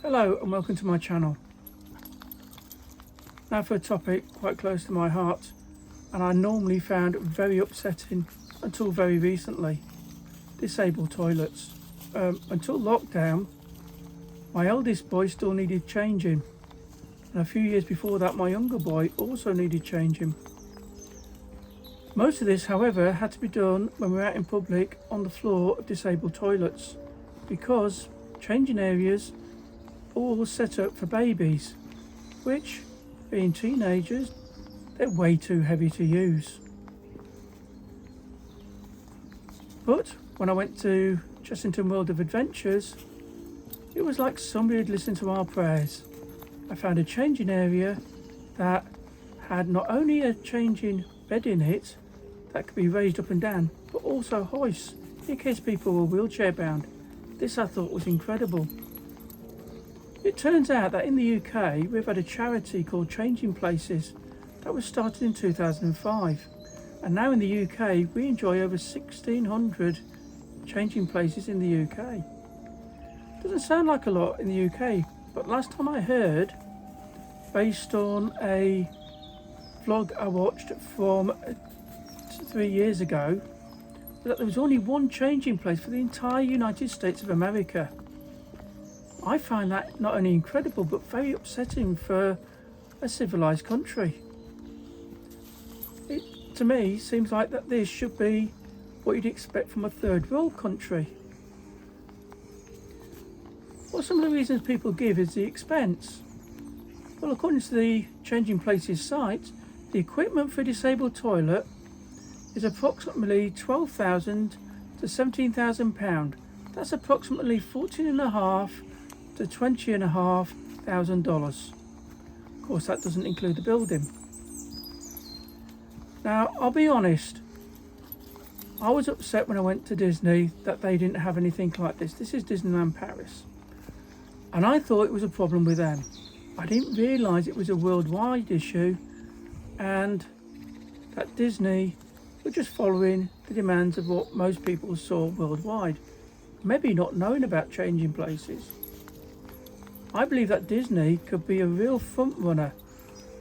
Hello and welcome to my channel. Now for a topic quite close to my heart and I normally found very upsetting until very recently: disabled toilets. Until lockdown, my eldest boy still needed changing, and a few years before that my younger boy also needed changing. Most of this, however, had to be done when we were out in public on the floor of disabled toilets, because changing areas all set up for babies, which, being teenagers, they're way too heavy to use. But when I went to Chessington World of Adventures, it was like somebody had listened to our prayers. I found a changing area that had not only a changing bed in it that could be raised up and down, but also hoists in case people were wheelchair bound. This I thought was incredible. It turns out that in the UK we've had a charity called Changing Places that was started in 2005, and now in the UK we enjoy over 1,600 changing places in the UK. Doesn't sound like a lot in the UK, but last time I heard, based on a vlog I watched from 3 years ago, that there was only one changing place for the entire United States of America. I find that not only incredible but very upsetting for a civilized country. It, to me, seems like that this should be what you'd expect from a third world country. Well, some of the reasons people give is the expense. Well, according to the Changing Places site, the equipment for a disabled toilet is approximately £12,000 to £17,000. That's approximately $14,500 to $20,500. Of course, that doesn't include the building. Now, I'll be honest, I was upset when I went to Disney that they didn't have anything like this. This is Disneyland Paris, and I thought it was a problem with them. I didn't realise it was a worldwide issue, and that Disney were just following the demands of what most people saw worldwide, maybe not knowing about changing places. I believe that Disney could be a real front runner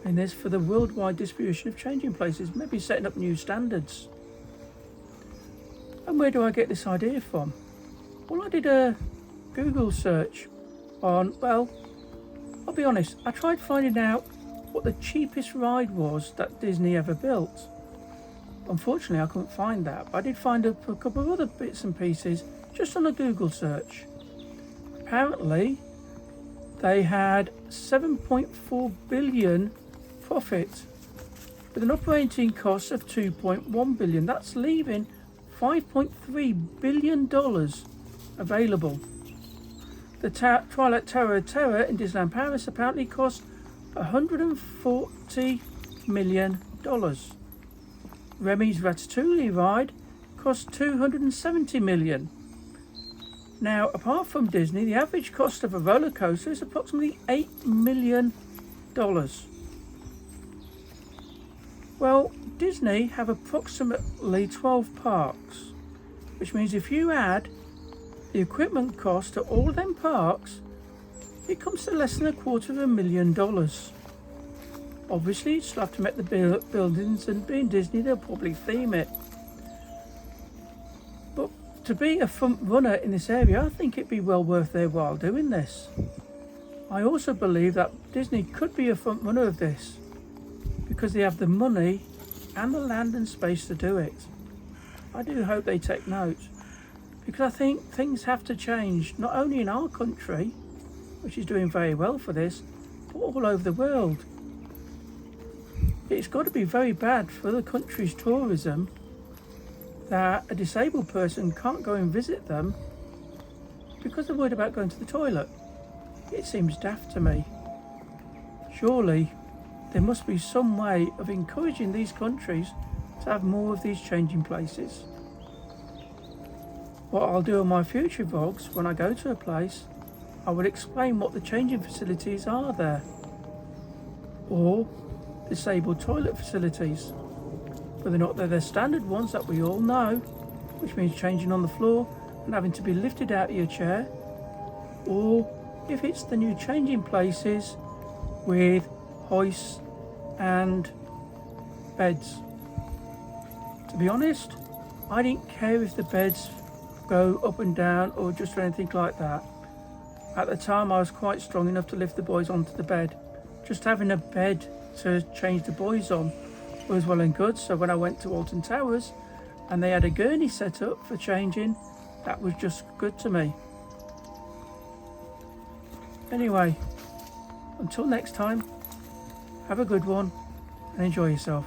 in this for the worldwide distribution of changing places, maybe setting up new standards. And where do I get this idea from? Well, I did a Google search on, well, I'll be honest, I tried finding out what the cheapest ride was that Disney ever built. Unfortunately, I couldn't find that, but I did find a couple of other bits and pieces just on a Google search. Apparently, they had 7.4 billion profit with an operating cost of 2.1 billion. That's leaving $5.3 billion available. The Twilight Tower of Terror in Disneyland Paris apparently cost $140 million. Remy's Ratatouille ride cost $270 million. Now, apart from Disney, the average cost of a roller coaster is approximately $8 million. Well, Disney have approximately 12 parks, which means if you add the equipment cost to all of them parks, it comes to less than $250,000. Obviously, you still have to make the buildings, and being Disney, they'll probably theme it. But to be a front runner in this area, I think it'd be well worth their while doing this. I also believe that Disney could be a front runner of this because they have the money and the land and space to do it. I do hope they take note, because I think things have to change, not only in our country, which is doing very well for this, but all over the world. It's got to be very bad for the country's tourism that a disabled person can't go and visit them because they're worried about going to the toilet. It seems daft to me. Surely there must be some way of encouraging these countries to have more of these changing places. What I'll do in my future vlogs, when I go to a place, I will explain what the changing facilities are there, or disabled toilet facilities, whether or not they're the standard ones that we all know, which means changing on the floor and having to be lifted out of your chair, or if it's the new changing places with hoists and beds. To be honest, I didn't care if the beds go up and down or just anything like that. At the time I was quite strong enough to lift the boys onto the bed. Just having a bed to change the boys on was well and good, so when I went to Alton Towers and they had a gurney set up for changing, that was just good to me. Anyway, until next time, have a good one and enjoy yourself.